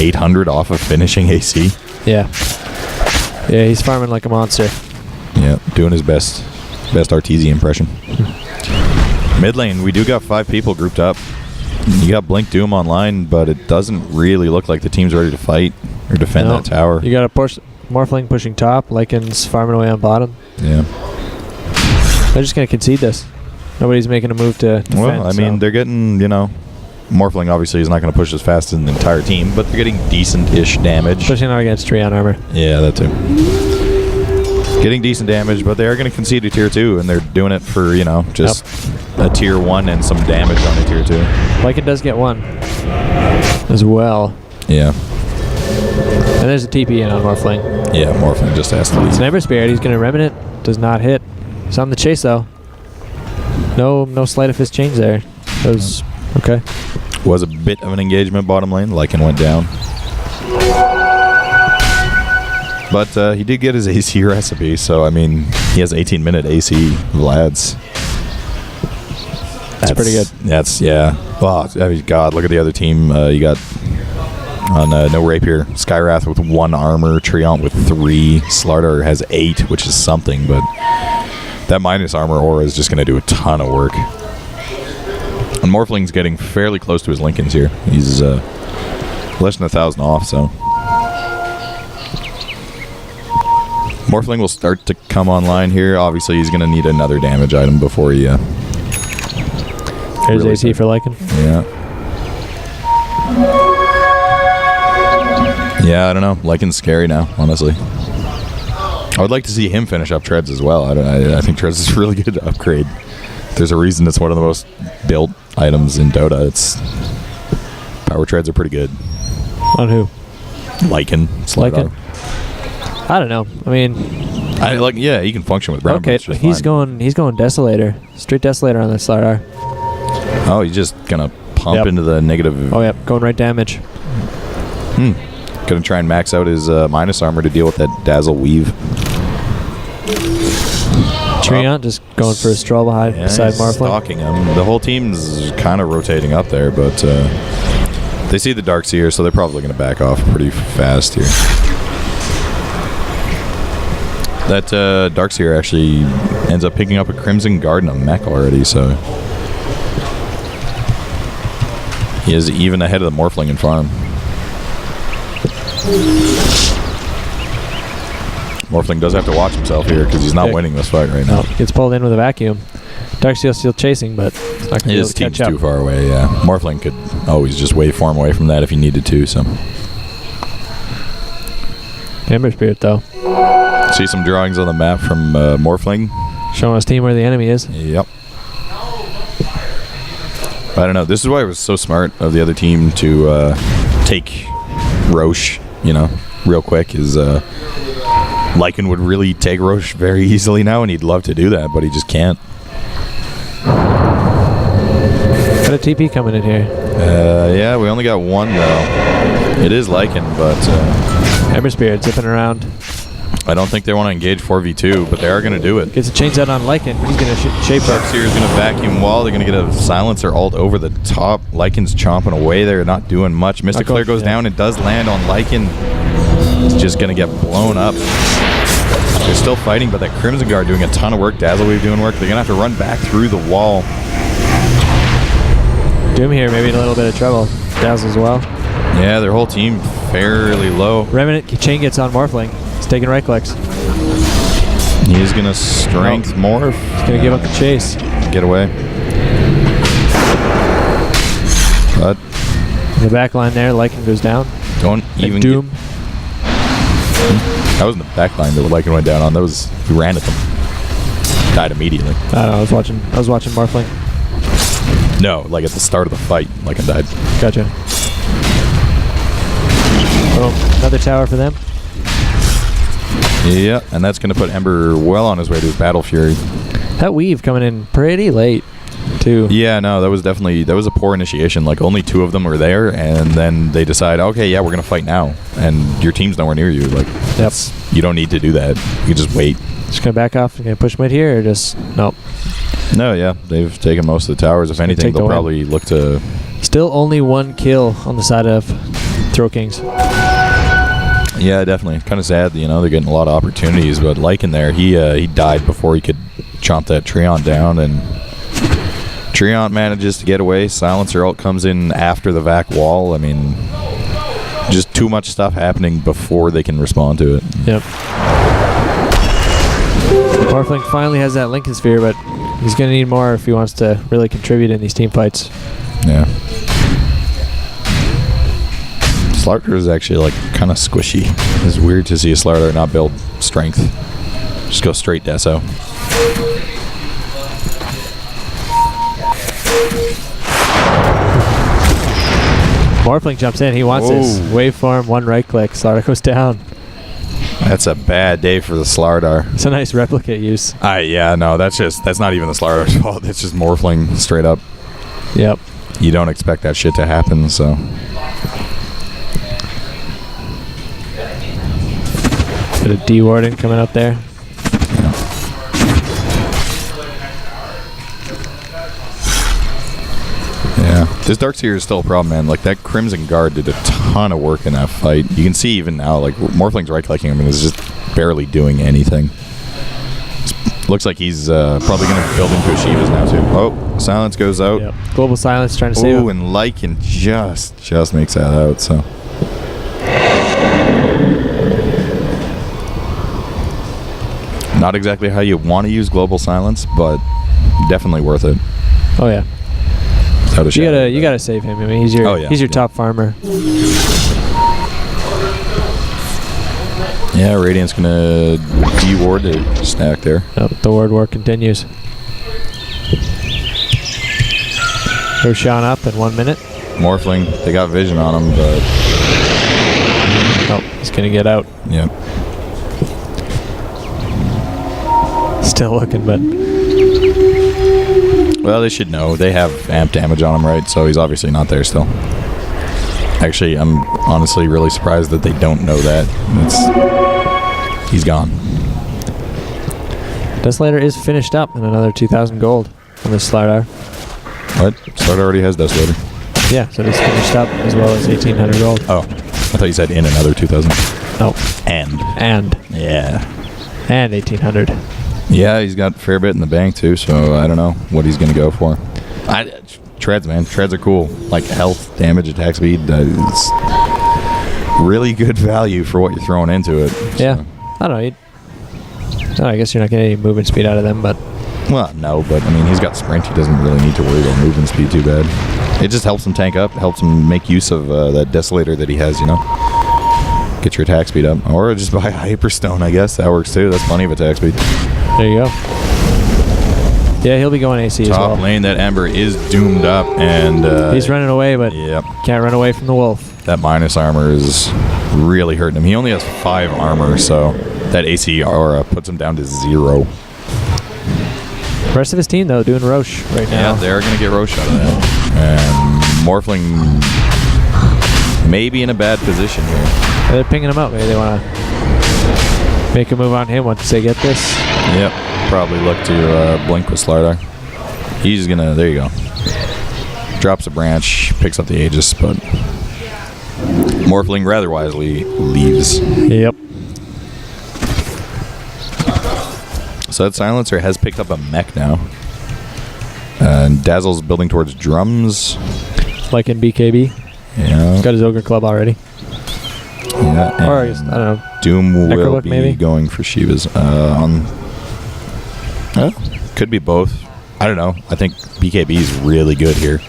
800 off of finishing AC. Yeah. Yeah, he's farming like a monster. Yeah, doing his best Arteezy impression. Mid lane, we do got 5 people grouped up. You got Blink Doom online, but it doesn't really look like the team's ready to fight or defend that tower. You got a Morphling pushing top. Lycan's farming away on bottom. Yeah. They're just going to concede this. Nobody's making a move to defend. Well, I mean, they're getting, you know, Morphling obviously is not going to push as fast as the entire team, but they're getting decent-ish damage. Pushing out against Treon armor. Yeah, that too. Getting decent damage, but they are going to concede a tier 2, and they're doing it for, you know, just a tier 1 and some damage on a tier 2. Lycan does get 1 as well. Yeah. And there's a TP in on Morphling. Yeah, Morphling just has to leave. It's an Ember Spirit. He's going to Remnant. Does not hit. He's on the chase, though. No sleight of fist change there. That was okay. Was a bit of an engagement bottom lane. Lycan went down. But he did get his AC recipe, so, I mean, he has 18-minute AC Vlad's. That's pretty good. That's, yeah. Well, I mean, God, look at the other team. You got, on no rapier, Skywrath with 1 armor, Treant with 3, Slardar has 8, which is something, but that minus armor aura is just going to do a ton of work. And Morphling's getting fairly close to his Lincolns here. He's less than 1,000 off, so. Morphling will start to come online here. Obviously, he's going to need another damage item before he... There's really AC for Lycan. Yeah. Yeah, I don't know. Lycan's scary now, honestly. I would like to see him finish up Treads as well. I think Treads is really good to upgrade. There's a reason it's one of the most built items in Dota. It's power Treads are pretty good. On who? Lycan. Lycan? I don't know. I mean, Yeah, he can function with brown Okay, boots just he's fine. going Desolator. Straight Desolator on that Slardar. Oh, he's just gonna pump into the negative. Oh, yep, going right damage. Gonna try and max out his minus armor to deal with that Dazzle Weave. Treant just going for a stroll behind beside he's Morphling. stalking him. The whole team's kind of rotating up there, but they see the Darkseer, so they're probably gonna back off pretty fast here. That Darkseer actually ends up picking up a Crimson Guard and a mech already, so he is even ahead of the Morphling in farm. Morphling does have to watch himself here because he's not winning this fight right now. Gets pulled in with a vacuum. Darkseer's still chasing, but it's not going to be able His to catch team's up. too far away, yeah. Morphling could always just waveform away from that if he needed to, so. Ember Spirit, though. See some drawings on the map from Morphling. Showing his team where the enemy is. Yep. I don't know. This is why it was so smart of the other team to take Roche, real quick. Lycan would really take Roche very easily now, and he'd love to do that, but he just can't. Got a TP coming in here. Yeah, we only got one, though. It is Lycan, but Ember Spirit zipping around. I don't think they want to engage 4v2, but they are going to do it. Gets a chains out on Lycan. He's going to shape up. Darkseer is going to vacuum wall. They're going to get a silencer ult over the top. Lycan's chomping away. They're not doing much. Mystic Flare goes down. It does land on Lycan. It's just going to get blown up. They're still fighting, but that Crimson Guard doing a ton of work. Dazzle Weave doing work. They're going to have to run back through the wall. Doom here maybe in a little bit of trouble. Dazzle as well. Yeah, their whole team fairly low. Remnant chain gets on Morphling. He's taking right clicks. He is going to strength morph. He's going to give up the chase. Get away. But In the back line there, Lycan goes down. don't even Doom. That wasn't the back line that Lycan went down on. That was he ran at them. Died immediately. I don't know. I was watching Morphling. No, like at the start of the fight, Lycan died. Gotcha. Oh, another tower for them. Yeah, and that's going to put Ember well on his way to his Battle Fury. That weave coming in pretty late, too. Yeah, no, that was a poor initiation. Like, only 2 of them were there, and then they decide, okay, yeah, we're going to fight now. And your team's nowhere near you. Like, you don't need to do that. You can just wait. Just going to back off? Going to push mid here, or just... Nope. No, yeah, they've taken most of the towers. If anything, they'll probably look to... Still only 1 kill on the side of Throw Kings. Yeah, definitely. Kind of sad, they're getting a lot of opportunities, but Lycan there, he died before he could chomp that Treant down, and Treant manages to get away. Silencer ult comes in after the vac wall. I mean, just too much stuff happening before they can respond to it. Yep. Morphling finally has that Lincoln Sphere, but he's going to need more if he wants to really contribute in these team fights. Yeah. Slardar is actually like kind of squishy. It's weird to see a Slardar not build strength. Just go straight Deso. Morphling jumps in. He wants this. Waveform, 1 right click. Slardar goes down. That's a bad day for the Slardar. It's a nice replicate use. Yeah, no, that's not even the Slardar's fault. It's just Morphling straight up. Yep. You don't expect that shit to happen, so. Bit of D-Warden coming up there. Yeah. This Darkseer is still a problem, man. Like, that Crimson Guard did a ton of work in that fight. You can see even now, like, Morphling's right-clicking him and is just barely doing anything. Looks like he's probably going to build into Ashivas now, too. Oh, silence goes out. Yep. Global silence trying to save him. Oh, and Lycan just makes that out, so. Not exactly how you want to use global silence, but definitely worth it. Oh yeah. You gotta save him. I mean, he's your top farmer. Yeah, Radiant's gonna de-ward the stack there. Yep, the ward war continues. Roshan up in 1 minute. Morphling, they got vision on him, but oh, he's gonna get out. Yep. Still looking, but Well, they should know. They have amp damage on him, right? So he's obviously not there still. Actually, I'm honestly really surprised that they don't know that. He's gone. Desolator is finished up and another 2,000 gold on this Slardar. What? Start already has Desolator. Yeah, so it's finished up as well as 1,800 gold. Oh, I thought you said in another 2,000. No. And. Yeah. And 1,800. Yeah, he's got a fair bit in the bank too, so I don't know what he's going to go for. Treads, man. Treads are cool. Like health, damage, attack speed. It's really good value for what you're throwing into it. Yeah. So. I don't know. I guess you're not getting any movement speed out of them, but... Well, no, but I mean, he's got sprint. He doesn't really need to worry about movement speed too bad. It just helps him tank up, helps him make use of that Desolator that he has, you know? Get your attack speed up. Or just buy Hyperstone, I guess. That works too. That's plenty of attack speed. There you go. Yeah, he'll be going AC as well. Top lane, that Ember is doomed up, and... he's running away, but yep. Can't run away from the wolf. That minus armor is really hurting him. He only has 5 armor, so that AC aura puts him down to 0. The rest of his team, though, doing Roche right now. Yeah, they're going to get Roche out of that. And Morphling may be in a bad position here. They're pinging him out. Maybe they want to make a move on him once they get this. Yep. Probably look to blink with Slardar. He's going to... There you go. Drops a branch, picks up the Aegis, but... Morphling rather wisely leaves. Yep. So that Silencer has picked up a mech now. And Dazzle's building towards drums. Like in BKB. Yeah. He's got his Ogre Club already. Yeah. Or, I guess, I don't know. Doom will Necrobook, be maybe? going for Shivas. Could be both. I don't know. I think BKB is really good here.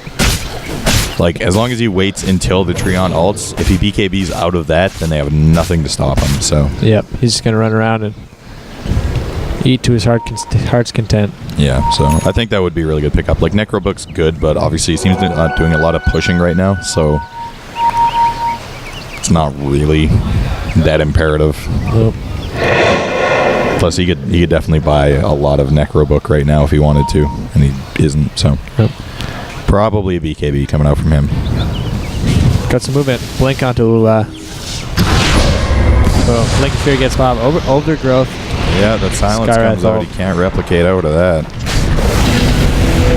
Like, as long as he waits until the Treant ults, if he BKBs out of that, then they have nothing to stop him, so... Yep, he's just going to run around and eat to his heart's content. Yeah, so I think that would be a really good pickup. Like, Necrobook's good, but obviously he seems to not doing a lot of pushing right now, so... It's not really that imperative. Nope. Plus, he could definitely buy a lot of Necrobook right now if he wanted to, and he isn't, so... Yep. Probably a BKB coming out from him. Got some movement. Blink onto... Blink Sphere gets Bob. Overgrowth. Yeah, that silence Skyrath comes out. ult. He can't replicate out of that.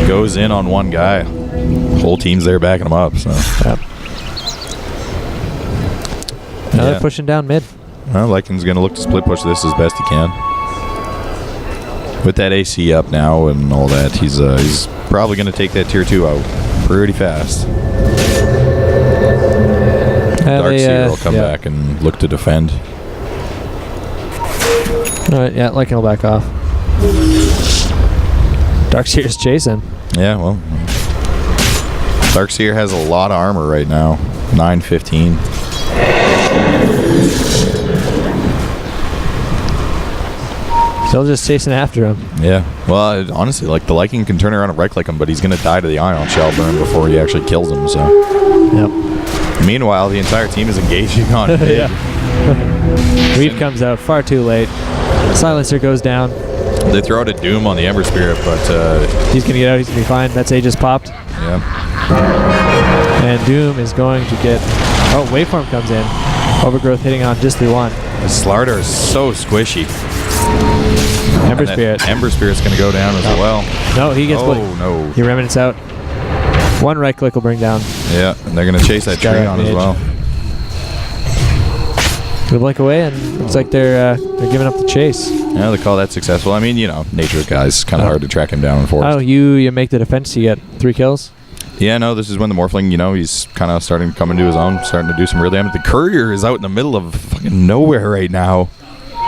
Goes in on one guy. Whole team's there backing him up, so... Yep. Now Yeah. they're pushing down mid. Well, Lycan's going to look to split push this as best he can. With that AC up now and all that, he's probably going to take that tier 2 out pretty fast. Darkseer will come back and look to defend. Alright, yeah, Lycan will back off. Darkseer's chasing. Yeah, well. Darkseer has a lot of armor right now. 915. Still just chasing after him. Yeah. Well, honestly, like, the Lycan can turn around and right-click him, but he's going to die to the Ion Shell burn before he actually kills him, so. Yep. Meanwhile, the entire team is engaging on mid. Yeah. Weed comes out far too late. Silencer goes down. They throw out a Doom on the Ember Spirit, but... He's going to get out. He's going to be fine. That's Aegis popped. yeah. And Doom is going to get... Oh, Waveform comes in. Overgrowth hitting on just the one. The Slardar is so squishy. Ember And that Spirit. Ember Spirit's going to go down as well. No, he gets... Oh, no. He remnants out. One right click will bring down. Yeah, and they're going to chase that tree Skyrock on as mage. well. They blink away, and looks like they're giving up the chase. Yeah, they call that successful. I mean, you know, nature of guys, kind of hard to track him down in forest. Oh, you make the defense, you get 3 kills? Yeah, no, this is when the Morphling, you know, he's kind of starting to come into his own, starting to do some real damage. The Courier is out in the middle of fucking nowhere right now.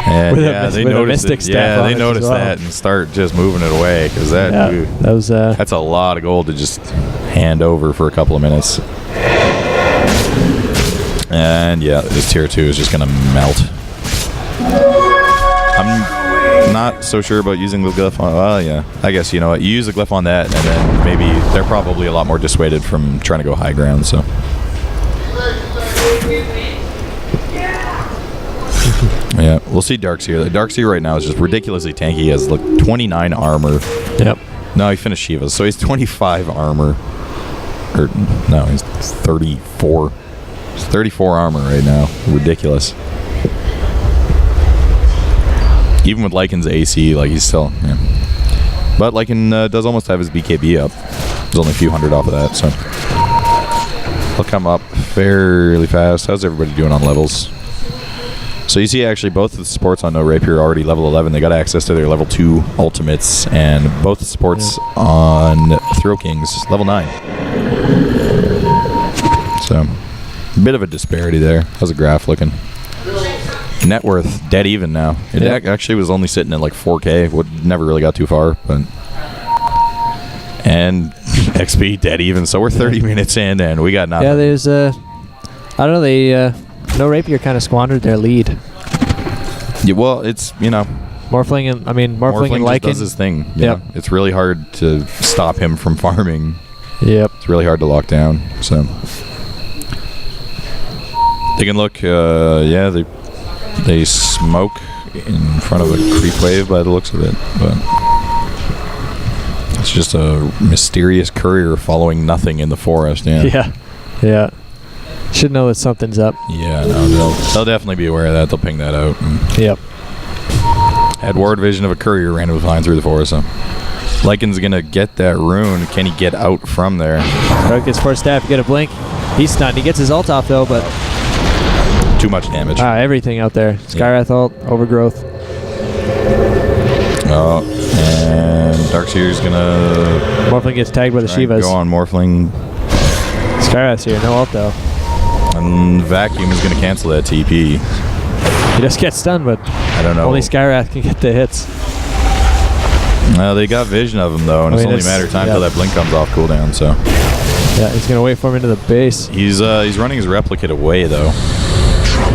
And With a yeah, they with a notice Mystic it. staff Yeah, on they it notice as well. that and start just moving it away because that Yeah, that was... that's a lot of gold to just hand over for a couple of minutes. And yeah, this tier 2 is just gonna melt. I'm not so sure about using the glyph on. Well, yeah, I guess you know what. You use the glyph on that, and then maybe they're probably a lot more dissuaded from trying to go high ground. So. Yeah, we'll see Darkseer. The Darkseer right now is just ridiculously tanky. He has like 29 armor. Yep. No, he finished Shiva's, so he's 25 armor. Or no, he's 34. He's 34 armor right now. Ridiculous. Even with Lycan's AC, like he's still. Yeah. But Lycan does almost have his BKB up. There's only a few hundred off of that, so he'll come up fairly fast. How's everybody doing on levels? So you see, actually, both of the supports on No Rapier are already level 11. They got access to their level 2 ultimates, and both the supports on Throw Kings level 9. So, a bit of a disparity there. How's the graph looking? Net worth dead even now. It actually was only sitting at like 4K. Never really got too far, but and XP dead even. So we're 30 minutes in, and we got nothing. Yeah, there's I don't know. They No Rapier kind of squandered their lead. Yeah, well, it's Morphling and Morphling Lycan just does his thing. Yep. It's really hard to stop him from farming. Yep. It's really hard to lock down. So they can look. They smoke in front of a creep wave by the looks of it, but it's just a mysterious courier following nothing in the forest. Yeah. Should know that something's up. Yeah, no, they'll definitely be aware of that. They'll ping that out. Yep. Had ward vision of a courier randomly flying through the forest. So Lycan's gonna get that rune. Can he get out from there? Rogue gets force staff. You get a blink. He's stunned. He gets his ult off though, but too much damage. Everything out there. Skywrath ult, overgrowth. Oh, and Darkseer's gonna. Morphling gets tagged by the Shivas. Go on, Morphling. Skywrath's here. No ult though. And Vacuum is going to cancel that TP. He just gets stunned, but I don't know. Only Skywrath can get the hits. They got vision of him though, and it's only a matter of time till that blink comes off cooldown. So yeah, he's going to wait for him into the base. He's running his replicate away though,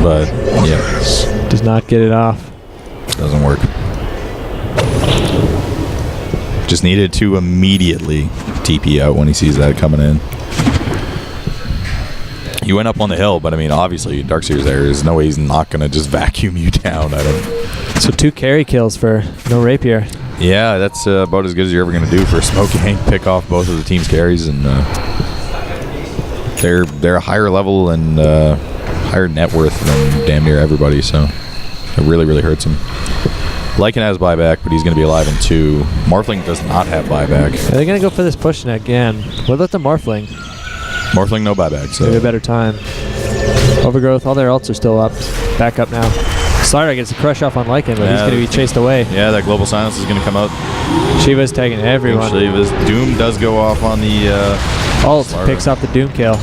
but yeah, does not get it off. Doesn't work. Just needed to immediately TP out when he sees that coming in. He went up on the hill, but I mean, obviously, Darkseer's there. There's no way he's not going to just vacuum you down. So 2 carry kills for No Rapier. Yeah, that's about as good as you're ever going to do for a smoke gang. Pick off both of the team's carries, and they're a higher level and higher net worth than damn near everybody, so it really, really hurts him. Lycan has buyback, but he's going to be alive in 2. Morphling does not have buyback. Yeah, they're going to go for this push net again. What about the Morphling? Morphling, no buyback. So maybe a better time. Overgrowth, all their ults are still up. Back up now. Slardar gets a crush off on Lycan, but he's going to be chased away. Yeah, that global silence is going to come out. Shiva's tagging everyone. Shiva's Doom does go off on the ult picks off the Doom kill.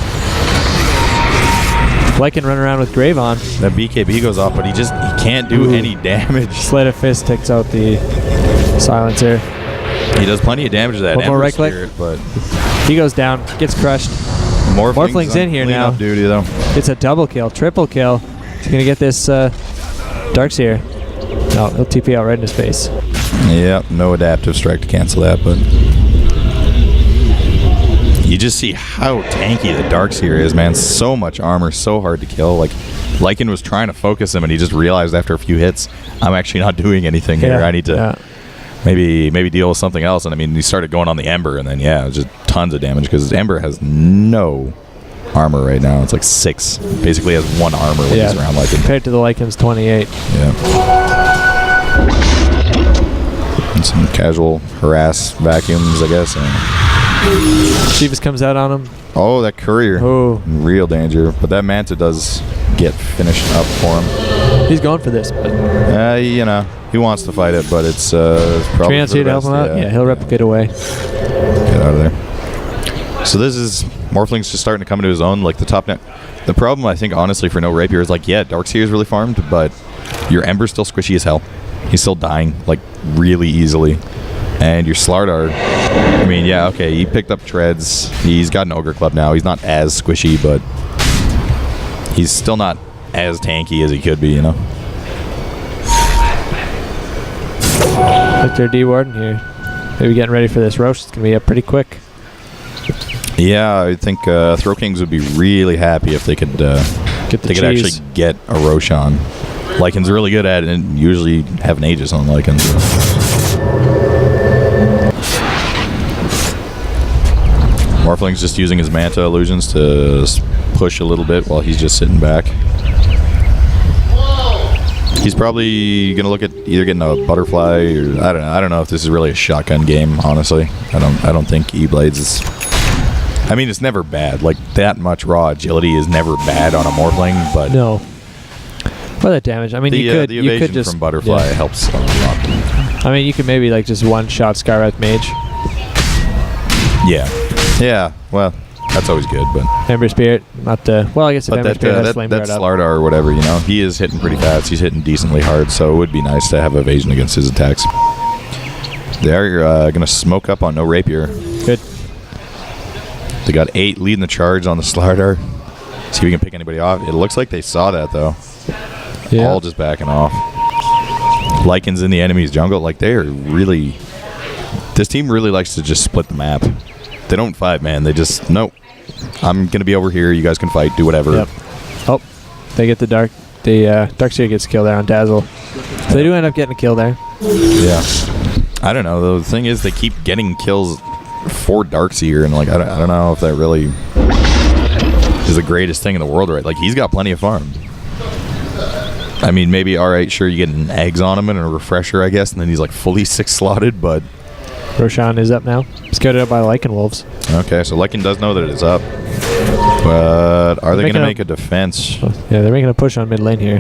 Lycan run around with Grave on. That BKB goes off, but he can't do any damage. Sleight of Fist takes out the silencer. He does plenty of damage to that. One more right click, but he goes down, gets crushed. Morphling's in here now. Duty, though. It's a double kill, triple kill. He's going to get this Darkseer. No, he'll TP out right in his face. Yeah, no adaptive strike to cancel that, but you just see how tanky the Darkseer is, man. So much armor, so hard to kill. Like, Lycan was trying to focus him, and he just realized after a few hits, I'm actually not doing anything here. I need to maybe deal with something else. And I mean, he started going on the Ember, and then it was just tons of damage because Ember has no armor right now. It's like 6. Basically has 1 armor when he's around Lycan. Compared to the Lycan's 28. Yeah. And some casual harass vacuums, I guess. Shivas comes out on him. Oh, that courier. Oh. Real danger. But that Manta does get finished up for him. He's going for this, but he wants to fight it, but it's probably Trans here to help him out? Yeah, he'll replicate away. Get out of there. So this is Morphling's just starting to come into his own, like the top net. The problem, I think, honestly, for No Rapier is Darkseer is really farmed, but your Ember's still squishy as hell. He's still dying, like, really easily. And your Slardar, I mean, he picked up treads. He's got an Ogre Club now. He's not as squishy, but he's still not as tanky as he could be, Victor D. Warden here. Maybe getting ready for this Roche. It's going to be up pretty quick. Yeah, I think Throw Kings would be really happy if they could actually get a Roche on. Lycan's really good at it, and usually have an Aegis on Lycan. Morphling's just using his Manta illusions to push a little bit while he's just sitting back. He's probably gonna look at either getting a butterfly or I don't know. I don't know if this is really a shotgun game. Honestly, I don't think E-Blades is. I mean, it's never bad. Like that much raw agility is never bad on a Morphling, but No. For that damage, I mean, the you could evasion just from butterfly helps a lot. I mean, you could maybe like just one-shot Skywrath Mage, Yeah. Well, that's always good, but Ember Spirit, not the. Well, I guess if but Ember that Spirit has Flame that Guard up. Slardar or whatever, you know, he is hitting pretty fast. He's hitting decently hard, so it would be nice to have evasion against his attacks. They're gonna smoke up on no rapier. Good. They got 8 leading the charge on the Slardar. See if we can pick anybody off. It looks like they saw that though. Yeah. All just backing off. Lycan's in the enemy's jungle. Like they are really. This team really likes to just split the map. They don't fight, man. They just nope. I'm gonna be over here. You guys can fight. Do whatever. Yep. Oh, they get the dark. The Dark Seer gets killed there on Dazzle. So they do end up getting a kill there. Yeah. I don't know. Though. The thing is, they keep getting kills for Darkseer, and like I don't know if that really is the greatest thing in the world, right? Like he's got plenty of farm. I mean, maybe all right, sure, you get an eggs on him and a refresher, I guess, and then he's like fully 6-slotted, but Roshan is up now. Scouted up by Lycan Wolves. okay, so Lycan does know that it is up, but are they going to make a defense? Oh, yeah, they're making a push on mid lane here.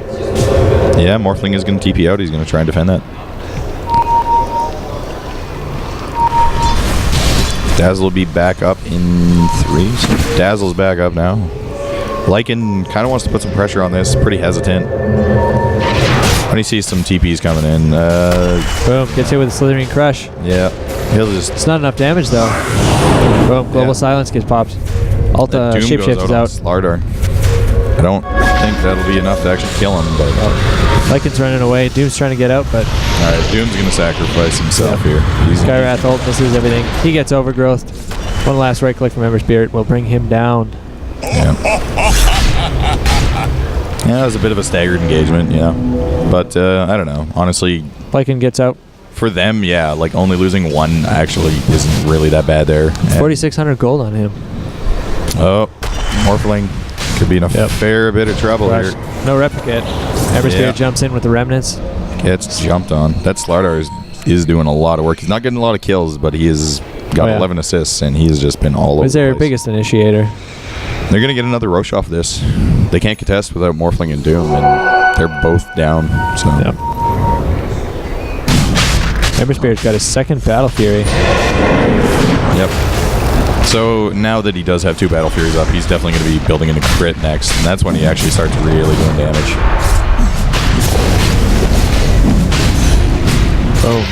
Yeah, Morphling is going to TP out. He's going to try and defend that. Dazzle will be back up in 3. So Dazzle's back up now. Lycan kind of wants to put some pressure on this. Pretty hesitant. When he sees some TPs coming in. Boom, gets hit with a Slithering Crush. Yeah. He'll just... It's not enough damage though. Boom, Global Silence gets popped. Alta Doom Shapeshift goes is out. Slardar. I don't think that'll be enough to actually kill him, but... Lycan's running away. Doom's trying to get out, but... Alright, Doom's going to sacrifice himself here. Skywrath ult misses everything. He gets overgrowth. One last right click from Ember Spirit will bring him down. Yeah. Yeah, it was a bit of a staggered engagement, yeah. But, I don't know. Honestly... Lycan gets out. For them, yeah, like only losing 1 actually isn't really that bad there. 4,600 gold on him. Oh, Morphling could be in a fair bit of trouble here. No replicate. Ember Spirit jumps in with the remnants. Gets jumped on. That Slardar is doing a lot of work. He's not getting a lot of kills, but he has got 11 assists, and he has just been all over. Who's their biggest initiator? They're going to get another Roche off this. They can't contest without Morphling and Doom, and they're both down. So. Yep. Ember Spirit's got his second Battle Fury. Yep. So now that he does have 2 Battle Furies up, he's definitely going to be building into crit next, and that's when he actually starts really doing damage. Boom.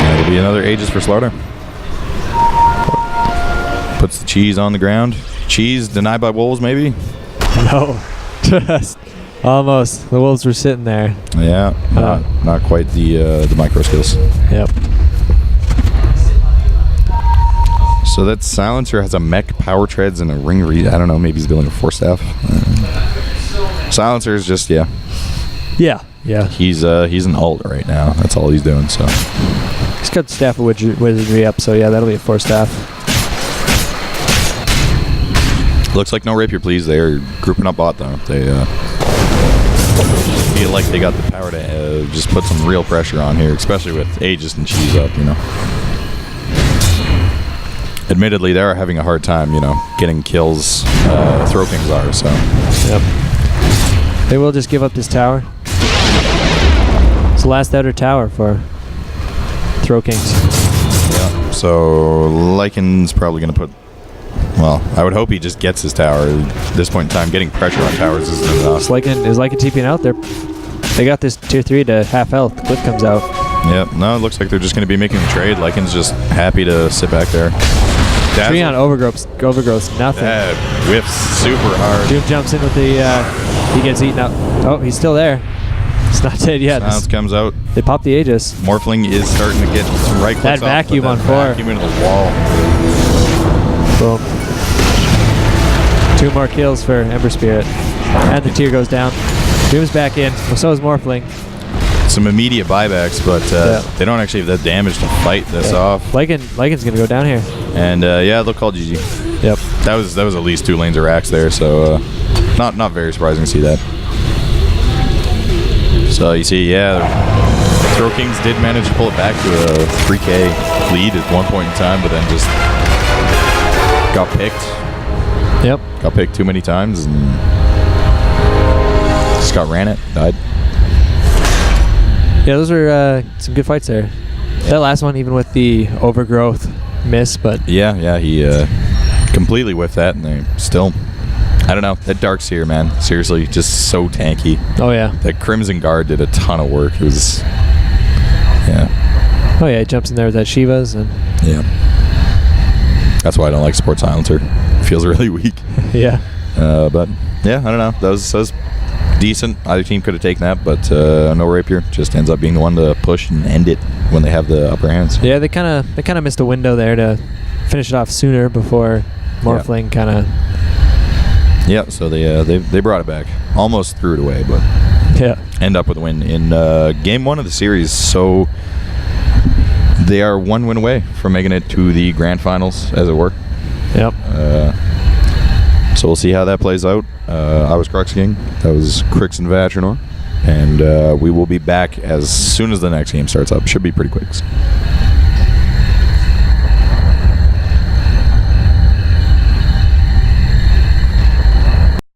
That'll be another Aegis for Slardar. Puts the cheese on the ground. Cheese denied by wolves, maybe? No. Just almost. The wolves were sitting there. Yeah, not quite the micro skills. Yep. So that Silencer has a mech, power treads, and a ring read. I don't know, maybe he's building a 4-staff. Silencer is just, Yeah. He's an alt right now. That's all he's doing, so. He's got Staff of Wizardry up, so yeah, that'll be a 4-staff. Looks like no rapier, please. They're grouping up bot, though. They feel like they got the power to just put some real pressure on here, especially with Aegis and Cheese up, you know. Admittedly, they are having a hard time, you know, getting kills. Throw Kings are, so. Yep. They will just give up this tower. It's the last outer tower for Throw Kings. Yeah. So Lycan's probably going to put. Well, I would hope he just gets his tower. At this point in time, getting pressure on towers isn't enough. Is Lycan TPing out there? They got this tier 3 to half health. The cliff comes out. Yep. No, it looks like they're just going to be making the trade. Lycan's just happy to sit back there. Tree on overgrowth's nothing. That whiffs super hard. Doom jumps in with the. He gets eaten up. Oh, he's still there. It's not dead yet. Silence comes out. They pop the Aegis. Morphling is starting to get some right clicks. That vacuum on 4. Vacuum into the wall. Boom. 2 more kills for Ember Spirit. And the tier goes down. Doom's back in. Well, so is Morphling. Some immediate buybacks, but they don't actually have that damage to fight this off. Lycan's gonna go down here. And they'll call GG. Yep. That was at least 2 lanes of racks there, so not very surprising to see that. So you see, Throw Kings did manage to pull it back to a 3K lead at one point in time, but then just got picked. Yep. Got picked too many times and just got ran it, died. Yeah, those were some good fights there. That last one, even with the overgrowth miss, but Yeah, he completely whiffed that, and they still, I don't know, that Dark Seer, man, seriously, just so tanky. oh yeah, That Crimson Guard did a ton of work. It was, he jumps in there with that Shivas and that's why I don't like Sport Silencer. It feels really weak. yeah. But yeah, I don't know. That was decent. Either team could have taken that, but no Rapier just ends up being the one to push and end it when they have the upper hands. Yeah, they kind of missed a window there to finish it off sooner before Morphling kind of. Yeah, so they brought it back, almost threw it away, but end up with a win in game 1 of the series. So they are 1 win away from making it to the grand finals, as it were. Yep. So we'll see how that plays out. I was Crux King. That was Crix and Vatrinor. And we will be back as soon as the next game starts up. Should be pretty quick.